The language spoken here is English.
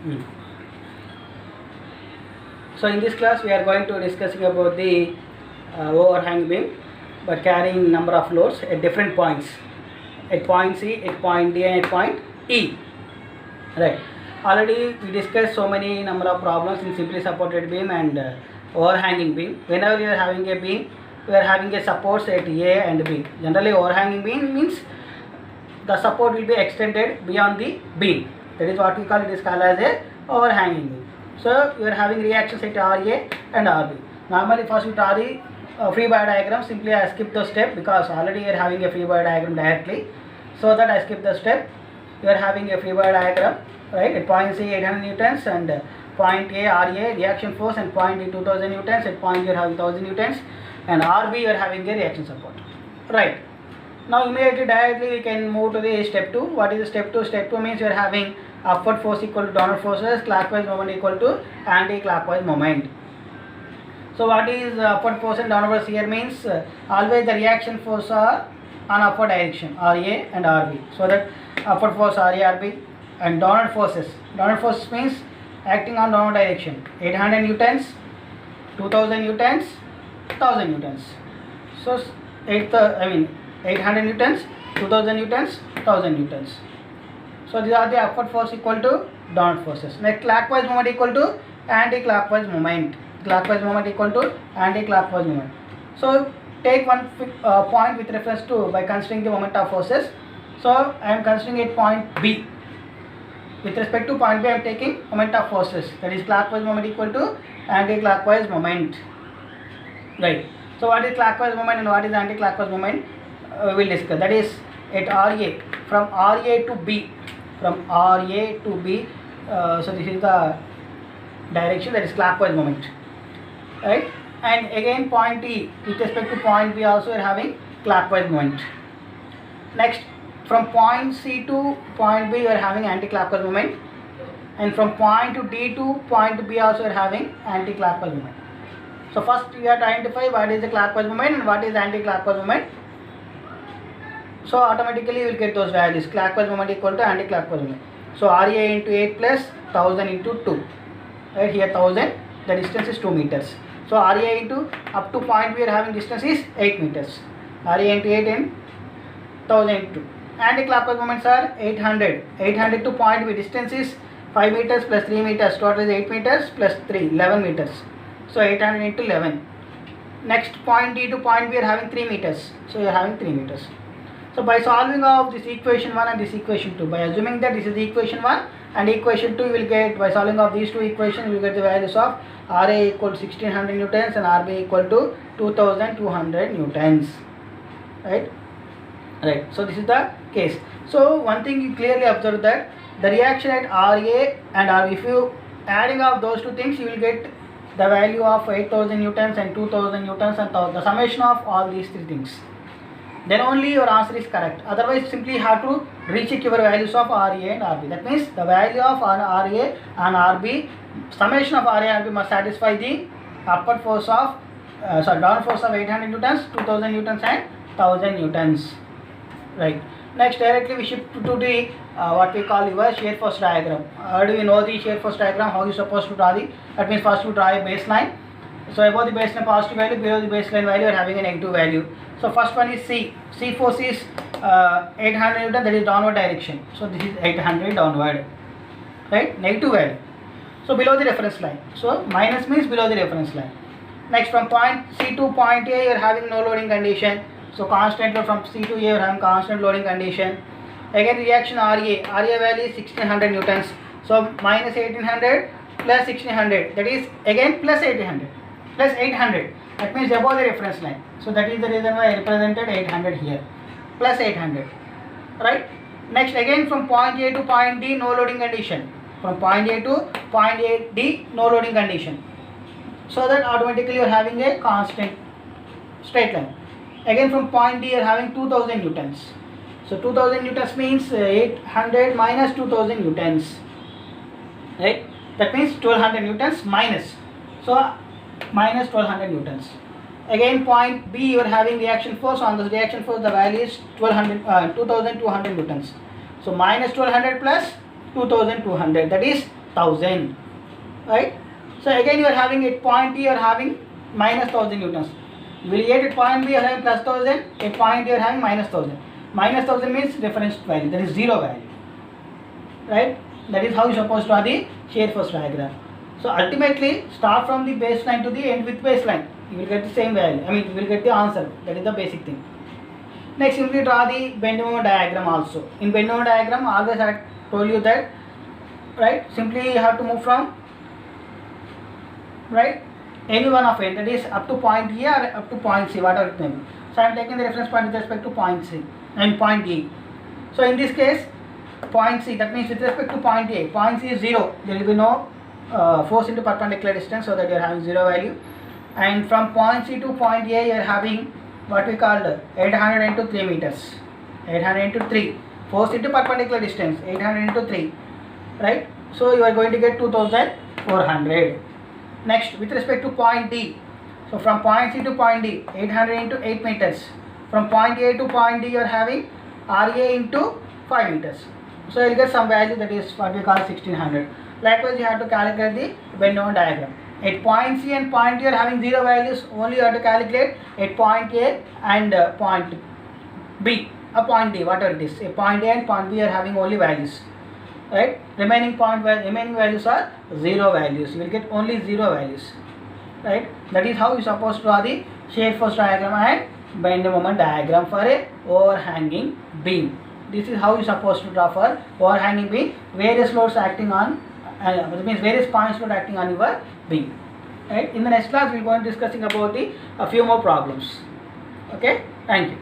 Mm. So in this class we are going to discussing about the overhang beam, but carrying number of loads at different points, at point C, at point D, and at point E. Right. Already we discussed so many number of problems in simply supported beam and overhanging beam. Whenever you are having a beam, we are having a supports at A and B. Generally overhanging beam means the support will be extended beyond the beam. That is what we call, it is called as a overhanging beam. So you are having reactions at RA and RB. Normally first we draw the free body diagram. Simply I skip the step because already you are having a free body diagram directly. So that I skip the step. You are having a free body diagram, right? At point C 800 newtons and point A RA reaction force, and point D 2000 newtons. At point you are having 1000 newtons, and RB you are having a reaction support, right? Now immediately directly we can move to the step 2. What is the step 2? Step 2 means you are having upward force equal to downward forces, clockwise moment equal to anti-clockwise moment. So what is upward force and downward force here means always the reaction force are on upward direction, RA and RB. So that upward force RA, RB, and downward forces. Downward force means acting on downward direction. 800 newtons, 2000 newtons, 1000 newtons. So 800 newtons, 2000 newtons, 1000 newtons. So these are the upward force equal to downward forces. Next, clockwise moment equal to anti-clockwise moment. Clockwise moment equal to anti-clockwise moment. So take one point with reference to by considering the moment of forces. So I am considering a point B. With respect to point B, I am taking moment of forces. That is clockwise moment equal to anti-clockwise moment. Right. So what is clockwise moment and what is anti-clockwise moment? We will discuss. That is at RA, from RA to B, from RA to B. So this is the direction, that is clockwise moment, right? And again point E, with respect to point B also we are having clockwise moment. Next, from point C to point B we are having anti-clockwise moment, and from point to D to point B also we are having anti-clockwise moment. So first we have to identify what is the clockwise moment and what is anti-clockwise moment. So automatically you will get those values. Clockwise moment equal to anti-clockwise moment. So RA into 8 plus 1000 into 2. Right here 1000, the distance is 2 meters. So RA into up to point we are having distance is 8 meters. RA into 8 and 1000 into 2. Anti-clockwise moments are 800. 800 to point B distance is 5 meters plus 3 meters. Total is 8 meters plus 3, 11 meters. So 800 into 11. Next, point D to point B are having 3 meters. So you are having 3 meters. So by solving of this equation 1 and this equation 2, by assuming that this is equation 1 and equation 2, you will get, by solving of these two equations, you will get the values of RA equal to 1600 newtons and RB equal to 2200 newtons. Right? Right. So this is the case. So one thing you clearly observe that the reaction at RA and RB, if you adding up those two things, you will get the value of 8000 newtons and 2000 newtons, and the summation of all these three things. Then only your answer is correct. Otherwise simply have to recheck your values of RA and RB. That means the value of RA and RB, summation of RA and RB must satisfy the upward force of downward force of 800 newtons, 2000 newtons and 1000 newtons. Right. Next, directly we shift to the what we call your shear force diagram. How do we know the shear force diagram? How you supposed to draw the? That means first you draw a baseline. So above the baseline positive value, below the baseline value you are having a negative value. So first one is C. C force is 800 newton, that is downward direction. So this is 800 downward, right? Negative value. So below the reference line. So minus means below the reference line. Next, from point C to point A you are having no loading condition. So constant load from C to A you are having constant loading condition. Again reaction RA value is 1600 newtons. So minus 1800 plus 1600, that is again plus 800. Plus 800, that means above the reference line. So that is the reason why I represented 800 here. Plus 800, right? Next, again from point A to point D, no loading condition. From point A to point A, D, no loading condition. So that automatically you are having a constant straight line. Again from point D you are having 2000 newtons. So 2000 newtons means 800 minus 2000 newtons. Right? That means 1200 newtons minus. So minus 1200 newtons. Again point B you are having reaction force. On this reaction force the value is 2200 newtons. So minus 1200 plus 2200, that is 1000, right? So again you are having at point E you are having minus 1000 newtons. You will get at point B you are having plus 1000, at point E you are having minus 1000. Minus 1000 means reference value, that is zero value, right? That is how you are supposed to have the shear force diagram. So ultimately start from the baseline to the end with baseline, you will get the same value, I mean you will get the answer. That is the basic thing. Next simply draw the bend moment diagram also. In bend moment diagram always I told you that, right, simply you have to move from, right, any one of it, that is up to point E or up to point C, whatever it may be. So I am taking the reference point with respect to point C and point E. So in this case point C, that means with respect to point A, point C is 0, there will be no force into perpendicular distance, so that you are having 0 value. And from point C to point A you are having what we call 800 into 3 meters, 800 into 3, force into perpendicular distance, 800 into 3, right? So you are going to get 2400. Next with respect to point D, so from point C to point D, 800 into 8 meters. From point A to point D you are having RA into 5 meters. So you will get some value, that is what we call 1600. Likewise you have to calculate the bend moment diagram. At point C and point D you are having 0 values, only you have to calculate at point A and point B, a point D, whatever it is. A point A and point B are having only values, right? Remaining values are 0 values. You will get only 0 values, right? That is how you are supposed to draw the shear force diagram and bend moment diagram for a overhanging beam. This is how you are supposed to draw for overhanging beam. Various loads acting on, that means various points load acting on your beam, right? In the next class we will go on discussing about a few more problems. Okay, thank you.